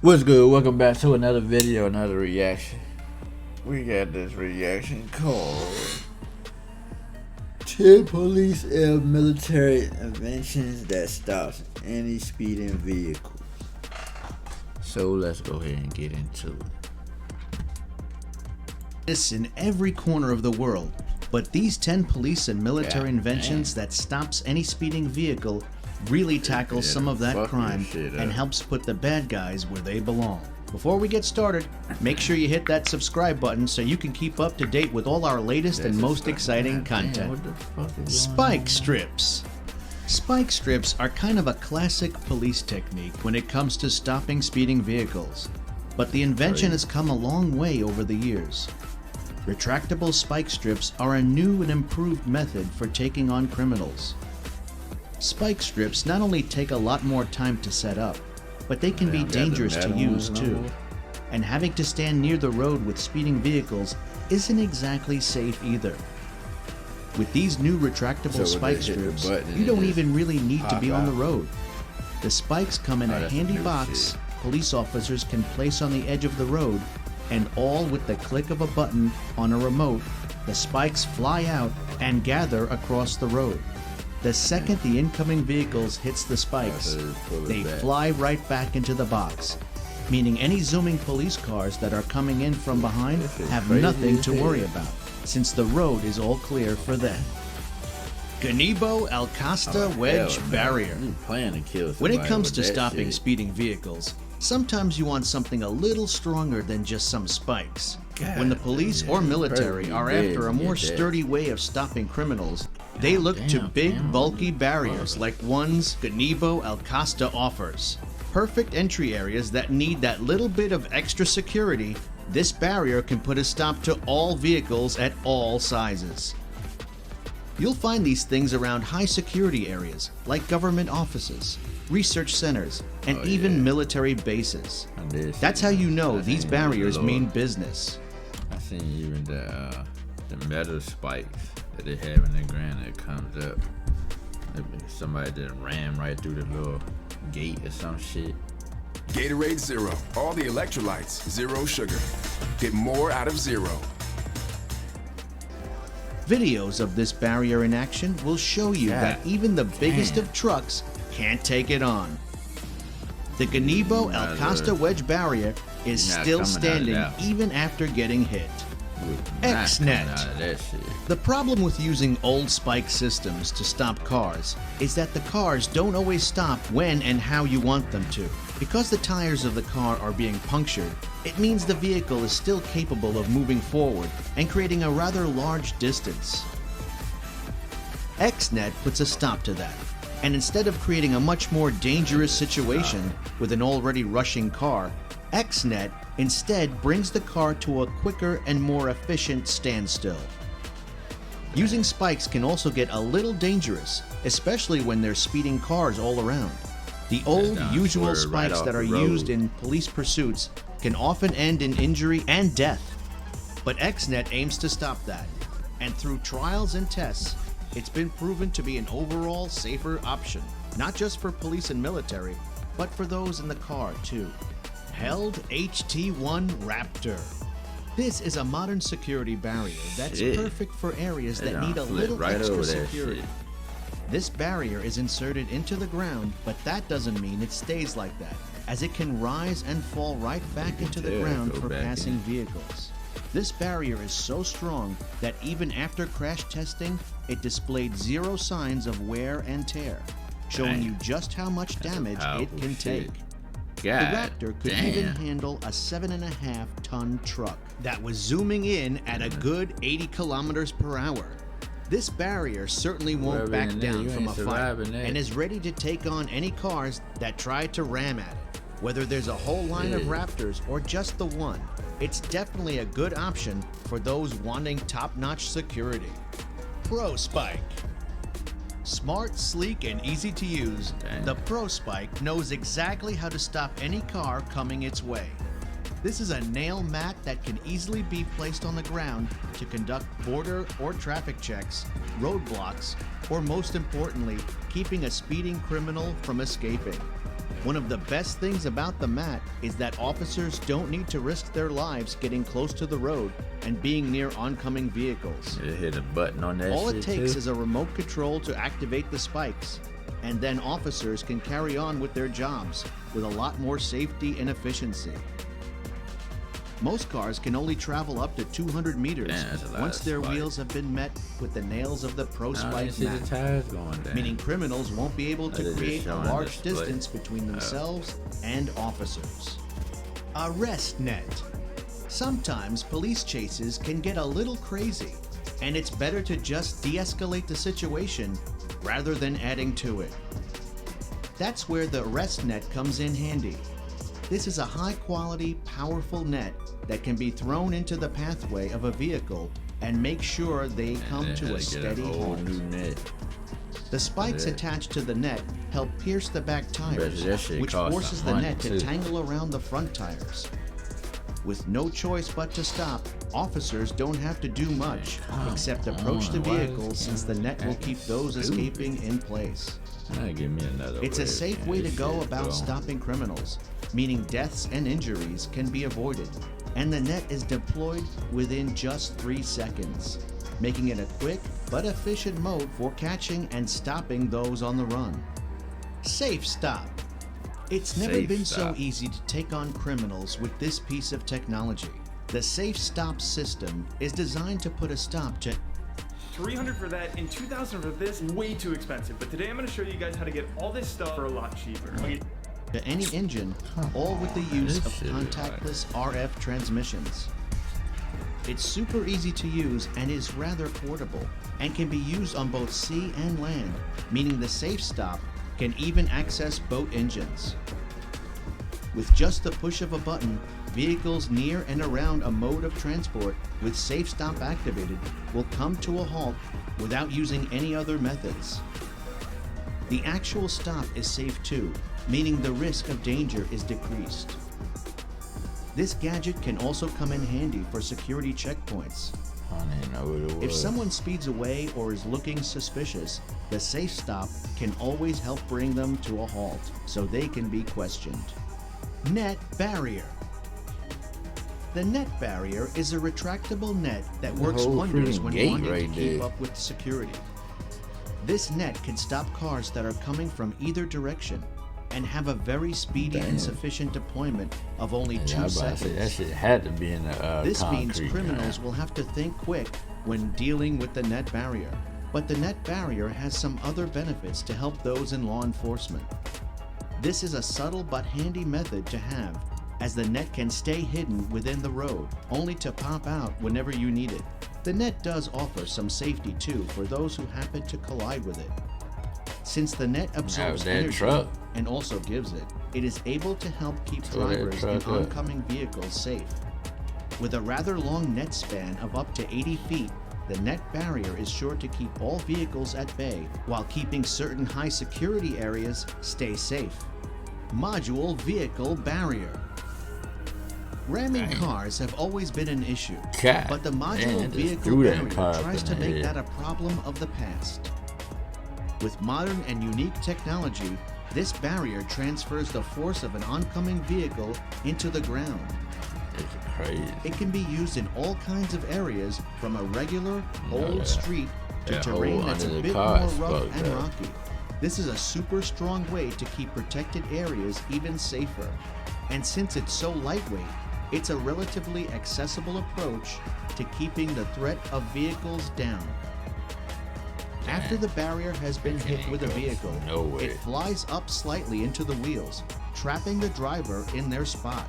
What's good? Welcome back to another video, another reaction. We got this reaction called 10 police and military inventions that stops any speeding vehicles. So let's go ahead and get into it. This in every corner of the world, but these 10 police and military inventions that stops any speeding vehicle really tackles some of that crime and helps put the bad guys where they belong. Before we get started, make sure you hit that subscribe button so you can keep up to date with all our latest and most exciting content. Spike strips. Spike strips are kind of a classic police technique when it comes to stopping speeding vehicles, but the invention has come a long way over the years. Retractable spike strips are a new and improved method for taking on criminals. Spike strips not only take a lot more time to set up, but they can be dangerous to use too. And having to stand near the road with speeding vehicles isn't exactly safe either. With these new retractable spike strips, you don't even really need to be on the road. The spikes come in a handy box police officers can place on the edge of the road, and all with the click of a button on a remote, the spikes fly out and gather across the road. The second the incoming vehicles hits the spikes, they fly right back into the box, meaning any zooming police cars that are coming in from behind have nothing to worry about, since the road is all clear for them. Genevo Alcasta Wedge Barrier. When it comes to stopping speeding vehicles, sometimes you want something a little stronger than just some spikes. When the police or military are after a more sturdy way of stopping criminals, they look to big, bulky barriers like ones Genevo Alcasta offers. Perfect entry areas that need that little bit of extra security, this barrier can put a stop to all vehicles at all sizes. You'll find these things around high security areas like government offices, research centers, and even military bases. That's how you know these barriers mean business. I seen even the metal spikes that they have in the ground that comes up. Somebody just ran right through the little gate or some shit. Gatorade Zero, all the electrolytes, zero sugar. Get more out of zero. Videos of this barrier in action will show you that even the biggest of trucks can't take it on. The Genevo Alcasta Wedge Barrier is still standing even after getting hit. XNET. The problem with using old spike systems to stop cars is that the cars don't always stop when and how you want them to. Because the tires of the car are being punctured, it means the vehicle is still capable of moving forward and creating a rather large distance. XNET puts a stop to that, and instead of creating a much more dangerous situation with an already rushing car, XNET instead brings the car to a quicker and more efficient standstill. Using spikes can also get a little dangerous, especially when there's speeding cars all around. The old usual spikes that are used in police pursuits can often end in injury and death. But XNET aims to stop that, and through trials and tests, it's been proven to be an overall safer option, not just for police and military, but for those in the car too. Held HT1 Raptor. This is a modern security barrier that's perfect for areas that need a little extra security. This barrier is inserted into the ground, but that doesn't mean it stays like that, as it can rise and fall right back into the ground for passing vehicles. This barrier is so strong that even after crash testing, it displayed zero signs of wear and tear, showing you just how much damage it can take. The Raptor could even handle a 7.5-ton truck that was zooming in at a good 80 kilometers per hour. This barrier certainly won't back down from a fight and is ready to take on any cars that try to ram at it. Whether there's a whole line of Raptors or just the one, it's definitely a good option for those wanting top-notch security. ProSpike. Smart, sleek, and easy to use, the ProSpike knows exactly how to stop any car coming its way. This is a nail mat that can easily be placed on the ground to conduct border or traffic checks, roadblocks, or most importantly, keeping a speeding criminal from escaping. One of the best things about the mat is that officers don't need to risk their lives getting close to the road and being near oncoming vehicles. You hit a button on that All shit it takes too? is a remote control to activate the spikes, and then officers can carry on with their jobs with a lot more safety and efficiency. Most cars can only travel up to 200 meters Damn, that's a lot once of their spikes. wheels have been met with the nails of the I didn't ProSpike see the mat, tires going down. meaning criminals won't be able They're to just create a showing large display. distance between themselves and officers. Arrest net. Sometimes police chases can get a little crazy, and it's better to just de-escalate the situation rather than adding to it. That's where the arrest net comes in handy. This is a high-quality, powerful net that can be thrown into the pathway of a vehicle and make sure they come And to they a had get steady whole halt. new net. The spikes Yeah. attached to the net help pierce the back tires, that shit which costs forces some the money, net to too. tangle around the front tires. With no choice but to stop, officers don't have to do much except approach the Why is vehicle this since the net will keep those stupid? escaping in place. Give me another It's a wave, safe man. way to This go shit about gone. stopping criminals, meaning deaths and injuries can be avoided, and the net is deployed within just 3 seconds, making it a quick but efficient mode for catching and stopping those on the run. Safe stop. It's never Safe been so stop. easy to take on criminals with this piece of technology. The Safe Stop system is designed to put a stop to $300 for that and $2,000 for this. Way too expensive. But today I'm going to show you guys how to get all this stuff for a lot cheaper. Okay. any engine, all with the use This of shit is contactless RF transmissions. It's super easy to use and is rather portable, and can be used on both sea and land, meaning the Safe Stop can even access boat engines. With just the push of a button, vehicles near and around a mode of transport with Safe Stop activated will come to a halt without using any other methods. The actual stop is safe too, meaning the risk of danger is decreased. This gadget can also come in handy for security checkpoints. I didn't know what it was. If someone speeds away or is looking suspicious, the Safe Stop can always help bring them to a halt so they can be questioned. Net barrier. The net barrier is a retractable net that works whole wonders freaking when gate wanting right to keep there. up with security. This net can stop cars that are coming from either direction and have a very speedy and Damn. sufficient deployment of only Yeah, I 2 was about to say, seconds. that shit had to be in the This means concrete, criminals man. will have to think quick when dealing with the net barrier. But the net barrier has some other benefits to help those in law enforcement. This is a subtle but handy method to have, as the net can stay hidden within the road, only to pop out whenever you need it. The net does offer some safety too for those who happen to collide with it. Since the net absorbs that energy truck. and also gives it, it is able to help keep Throw that drivers and truck up. oncoming vehicles safe. With a rather long net span of up to 80 feet, the net barrier is sure to keep all vehicles at bay while keeping certain high security areas stay safe. Module vehicle barrier. Ramming cars have always been an issue, God but the damn, modular just vehicle threw that barrier car up tries in to the make head. that a problem of the past. With modern and unique technology, this barrier transfers the force of an oncoming vehicle into the ground. It's crazy. It can be used in all kinds of areas, from a regular, old that- street to that terrain hole that's a under the bit car more is rough fucked and up. rocky. This is a super strong way to keep protected areas even safer. And since it's so lightweight, it's a relatively accessible approach to keeping the threat of vehicles down. After the barrier has been hit with a vehicle, nowhere. it flies up slightly into the wheels, trapping the driver in their spot.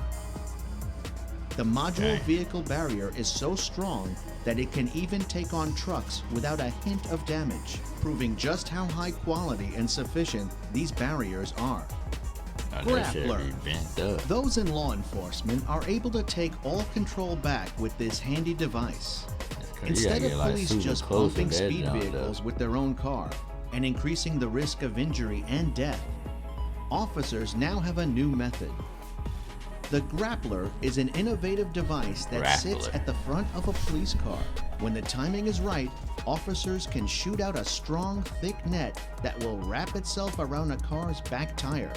The modular vehicle barrier is so strong that it can even take on trucks without a hint of damage, proving just how high quality and sufficient these barriers are. Now that shit Grappler. be bent up. Those in law enforcement are able to take all control back with this handy device. You Instead gotta of get, like, police super just close bumping with that speed junk, vehicles though. with their own car and increasing the risk of injury and death, officers now have a new method. The Grappler is an innovative device that sits Grappler. at the front of a police car. When the timing is right, officers can shoot out a strong, thick net that will wrap itself around a car's back tire.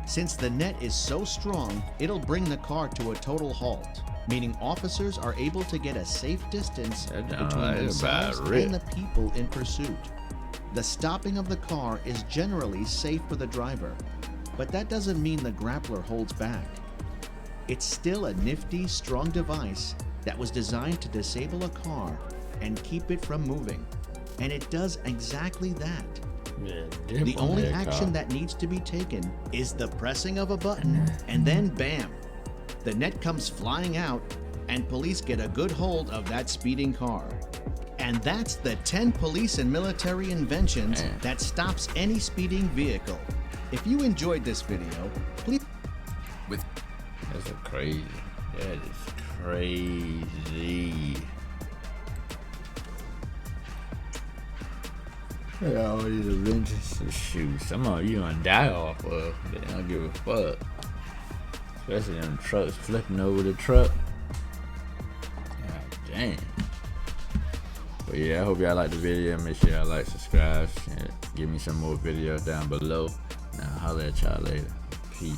Since the net is so strong, it'll bring the car to a total halt, meaning officers are able to get a safe distance between themselves and the people in pursuit. The stopping of the car is generally safe for the driver, but that doesn't mean the Grappler holds back. It's still a nifty, strong device that was designed to disable a car and keep it from moving, and it does exactly that. The only action that needs to be taken is the pressing of a button, and then bam! The net comes flying out, and police get a good hold of that speeding car. And that's the 10 police and military inventions that stops any speeding vehicle. If you enjoyed this video, please... That's crazy. That is crazy. Yeah, all these inventions. Shoot, some of you gonna die off of. They don't give a fuck. Especially them trucks flipping over the truck. God damn. But yeah, I hope y'all like the video. Make sure y'all like, subscribe, and give me some more videos down below. Now, holla at y'all later. Peace.